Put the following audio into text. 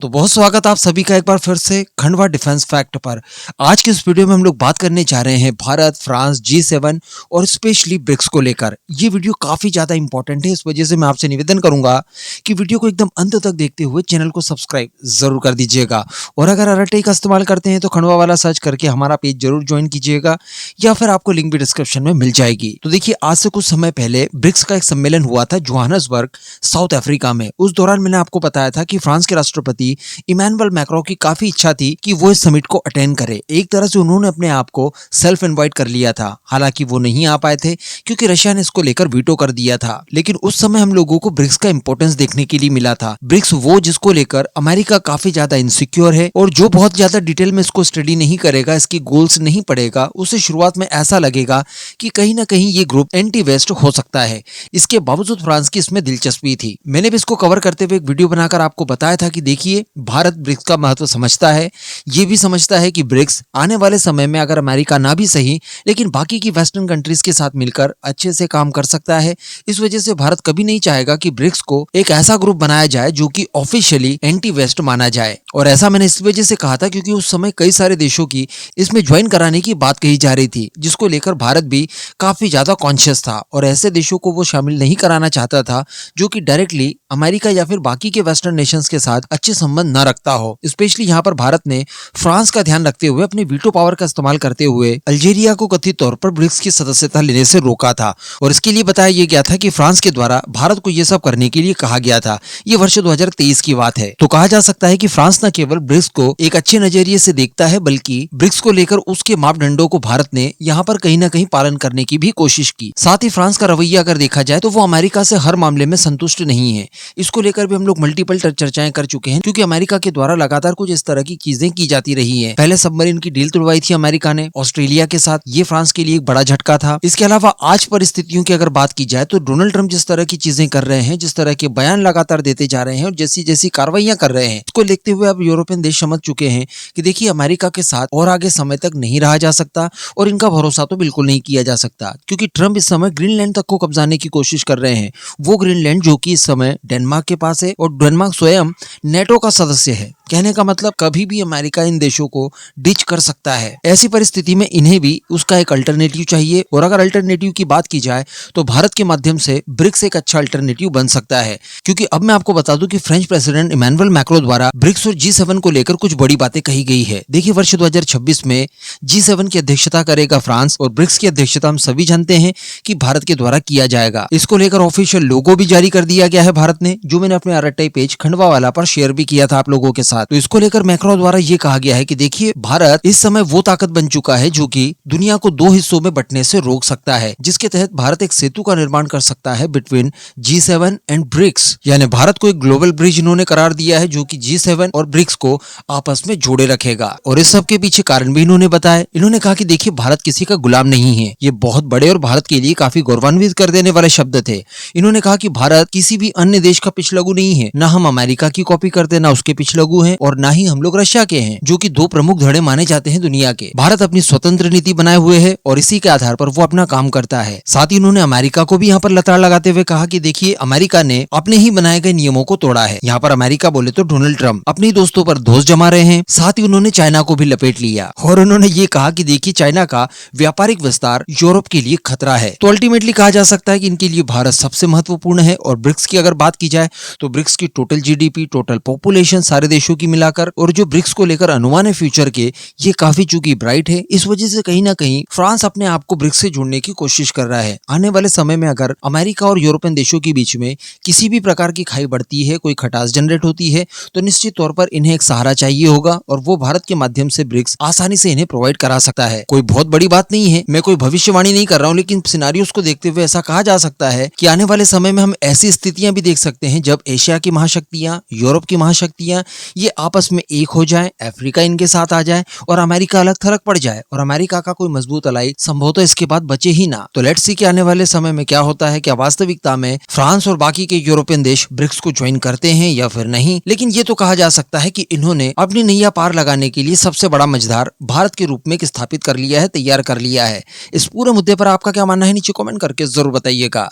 तो बहुत स्वागत आप सभी का एक बार फिर से खंडवा डिफेंस फैक्ट पर। आज के इस वीडियो में हम लोग बात करने जा रहे हैं भारत, फ्रांस, G7 और स्पेशली ब्रिक्स को लेकर। ये वीडियो काफी ज्यादा इंपॉर्टेंट है, इस वजह से मैं आपसे निवेदन करूंगा कि वीडियो को एकदम अंत तक देखते हुए चैनल को सब्सक्राइब जरूर कर दीजिएगा। और अगर RTI का इस्तेमाल करते हैं तो खंडवा वाला सर्च करके हमारा पेज जरूर ज्वाइन कीजिएगा, या फिर आपको लिंक भी डिस्क्रिप्शन में मिल जाएगी। तो देखिए, आज से कुछ समय पहले ब्रिक्स का एक सम्मेलन हुआ था जोहान्सबर्ग, साउथ अफ्रीका में। उस दौरान मैंने आपको बताया था कि फ्रांस के राष्ट्रपति इमैनुअल मैक्रों की काफी इच्छा थी कि वो इस समिट को अटेंड करे। एक तरह से उन्होंने अपने आप को सेल्फ इनवाइट कर लिया था। हालांकि वो नहीं आ पाए थे क्योंकि रशिया ने इसको लेकर वीटो कर दिया था। लेकिन उस समय हम लोगों को ब्रिक्स का इंपॉर्टेंस देखने के लिए मिला था। ब्रिक्स वो जिसको लेकर अमेरिका काफी ज्यादा इनसिक्योर है, और जो बहुत ज्यादा डिटेल में इसको स्टडी नहीं करेगा, इसकी गोल्स नहीं पढ़ेगा, उसे शुरुआत में ऐसा लगेगा कि कहीं ना कहीं ये ग्रुप एंटी वेस्ट हो सकता है। इसके बावजूद फ्रांस की इसमें दिलचस्पी थी। मैंने भी इसको कवर करते हुए एक वीडियो बनाकर आपको बताया था कि देखिए, भारत ब्रिक्स का महत्व समझता है। ये भी समझता है कि ब्रिक्स आने वाले समय में अगर अमेरिका ना भी सही, लेकिन बाकी की वेस्टर्न कंट्रीज के साथ मिलकर अच्छे से काम कर सकता है। इस वजह से भारत कभी नहीं चाहेगा कि ब्रिक्स को एक ऐसा ग्रुप बनाया जाए जो कि ऑफिशियली एंटी वेस्ट माना जाए। और ऐसा मैंने इस वजह से कहा था क्योंकि उस समय कई सारे देशों की इसमें ज्वाइन कराने की बात कही जा रही थी, जिसको लेकर भारत भी काफी ज्यादा कॉन्शियस था। और ऐसे देशों को वो शामिल नहीं कराना चाहता था जो कि डायरेक्टली अमेरिका या फिर बाकी के वेस्टर्न नेशंस के साथ अच्छे संबंध न रखता हो। स्पेशली यहाँ पर भारत ने फ्रांस का ध्यान रखते हुए अपनी वीटो पावर का इस्तेमाल करते हुए अल्जीरिया को कथित तौर पर ब्रिक्स की सदस्यता लेने से रोका था। और इसके लिए बताया यह गया था कि फ्रांस के द्वारा भारत को यह सब करने के लिए कहा गया था। ये वर्ष 2023 की बात है। तो कहा जा सकता है कि फ्रांस न केवल ब्रिक्स को एक अच्छे नजरिए से देखता है, बल्कि ब्रिक्स को लेकर उसके मापदंडों को भारत ने यहाँ पर कहीं ना कहीं पालन करने की भी कोशिश की। साथ ही फ्रांस का रवैया अगर देखा जाए तो वो अमेरिका से हर मामले में संतुष्ट नहीं है। इसको लेकर भी हम लोग मल्टीपल चर्चाएं कर चुके हैं, क्योंकि अमेरिका के द्वारा लगातार कुछ इस तरह की चीजें की जाती रही हैं। पहले सबमरीन की डील तोड़वाई थी अमेरिका ने ऑस्ट्रेलिया के साथ, ये फ्रांस के लिए एक बड़ा झटका था। इसके अलावा आज परिस्थितियों की अगर बात की जाए तो डोनाल्ड ट्रंप जिस तरह की चीजें कर रहे हैं, जिस तरह के बयान लगातार देते जा रहे हैं और जैसी जैसी कार्रवाइयां कर रहे हैं, इसको देखते हुए अब यूरोपियन देश समझ चुके हैं कि देखिए, अमेरिका के साथ और आगे समय तक नहीं रहा जा सकता, और इनका भरोसा तो बिल्कुल नहीं किया जा सकता। क्योंकि ट्रंप इस समय ग्रीनलैंड तक को कब्जाने की कोशिश कर रहे हैं। वो ग्रीनलैंड जो कि इस समय डेनमार्क के पास है, और डेनमार्क स्वयं नेटो का सदस्य है। कहने का मतलब कभी भी अमेरिका इन देशों को डिच कर सकता है। ऐसी परिस्थिति में इन्हें भी उसका एक अल्टरनेटिव चाहिए, और अगर अल्टरनेटिव की बात की जाए तो भारत के माध्यम से ब्रिक्स एक अच्छा अल्टरनेटिव बन सकता है। क्योंकि अब मैं आपको बता दूं कि फ्रेंच प्रेसिडेंट इमैनुअल मैक्रो द्वारा ब्रिक्स और G7 को लेकर कुछ बड़ी बातें कही गई है। देखिए, वर्ष 2026 में G7 की अध्यक्षता करेगा फ्रांस, और ब्रिक्स की अध्यक्षता हम सभी जानते हैं कि भारत के द्वारा किया जाएगा। इसको लेकर ऑफिशियल लोगो भी जारी कर दिया गया है भारत ने, जो मैंने अपने RTI पेज खंडवा वाला पर शेयर भी किया था आप लोगों के साथ। तो इसको लेकर मैक्रो द्वारा ये कहा गया है कि देखिए, भारत इस समय वो ताकत बन चुका है जो कि दुनिया को दो हिस्सों में बंटने से रोक सकता है, जिसके तहत भारत एक सेतु का निर्माण कर सकता है बिटवीन G7 एंड ब्रिक्स। यानी भारत को एक ग्लोबल ब्रिज इन्होंने करार दिया है जो कि G7 और ब्रिक्स को आपस में जोड़े रखेगा। और इस सब के पीछे कारण भी इन्होंने बताया। इन्होंने कहा कि देखिए, भारत किसी का गुलाम नहीं है। ये बहुत बड़े और भारत के लिए काफी गौरवान्वित कर देने वाले शब्द थे। इन्होंने कहा कि भारत किसी भी अन्य देश का पिछलगू नहीं है। ना हम अमेरिका की कॉपी करते, ना उसके पिछलगू हैं, और ना ही हम लोग रशिया के हैं, जो कि दो प्रमुख धड़े माने जाते हैं दुनिया के। भारत अपनी स्वतंत्र नीति बनाए हुए है, और इसी के आधार पर वो अपना काम करता है। साथ ही उन्होंने अमेरिका को भी यहाँ पर लताड़ लगाते हुए कहा कि देखिए, अमेरिका ने अपने ही बनाए गए नियमों को तोड़ा है। यहाँ पर अमेरिका बोले तो डोनाल्ड ट्रंप अपने दोस्तों पर दोष जमा रहे हैं। साथ ही उन्होंने चाइना को भी लपेट लिया, और उन्होंने ये कहा कि देखिए, चाइना का व्यापारिक विस्तार यूरोप के लिए खतरा है। तो अल्टीमेटली कहा जा सकता है कि इनके लिए भारत सबसे महत्वपूर्ण है। और ब्रिक्स की अगर बात की जाए तो ब्रिक्स की टोटल GDP, टोटल पॉपुलेशन सारे देशों की मिलाकर, और जो ब्रिक्स को लेकर अनुमान है फ्यूचर के, ये काफी चूंकि ब्राइट है। इस वजह से कहीं ना कहीं फ्रांस अपने आप को ब्रिक्स से जोड़ने की कोशिश कर रहा है। आने वाले समय में अगर अमेरिका और यूरोपियन देशों के बीच में किसी भी प्रकार की खाई बढ़ती है, कोई खटास जनरेट होती है, तो निश्चित तौर पर इन्हें एक सहारा चाहिए होगा, और वो भारत के माध्यम से ब्रिक्स आसानी से इन्हें प्रोवाइड करा सकता है। कोई बहुत बड़ी बात नहीं है, मैं कोई भविष्यवाणी नहीं कर रहा हूँ, लेकिन सिनेरियोस को देखते हुए ऐसा कहा जा सकता है कि आने वाले समय में हम ऐसी स्थितियां भी देख सकते हैं जब एशिया की महाशक्तियां, यूरोप की महाशक्तियां ये आपस में एक हो जाए, अफ्रीका इनके साथ आ जाए, और अमेरिका अलग थलग पड़ जाए, और अमेरिका का कोई मजबूत अलाई संभवतः इसके बाद बचे ही ना। तो लेट्स सी कि आने वाले समय में क्या होता है, क्या वास्तविकता में फ्रांस और बाकी के यूरोपियन देश ब्रिक्स को ज्वाइन करते हैं या फिर नहीं। लेकिन ये तो कहा जा सकता है कि इन्होंने अपनी नैया पार लगाने के लिए सबसे बड़ा मझधार भारत के रूप में स्थापित कर लिया है, तैयार कर लिया है। इस पूरे मुद्दे पर आपका क्या मानना है, नीचे कमेंट करके जरूर बताइएगा।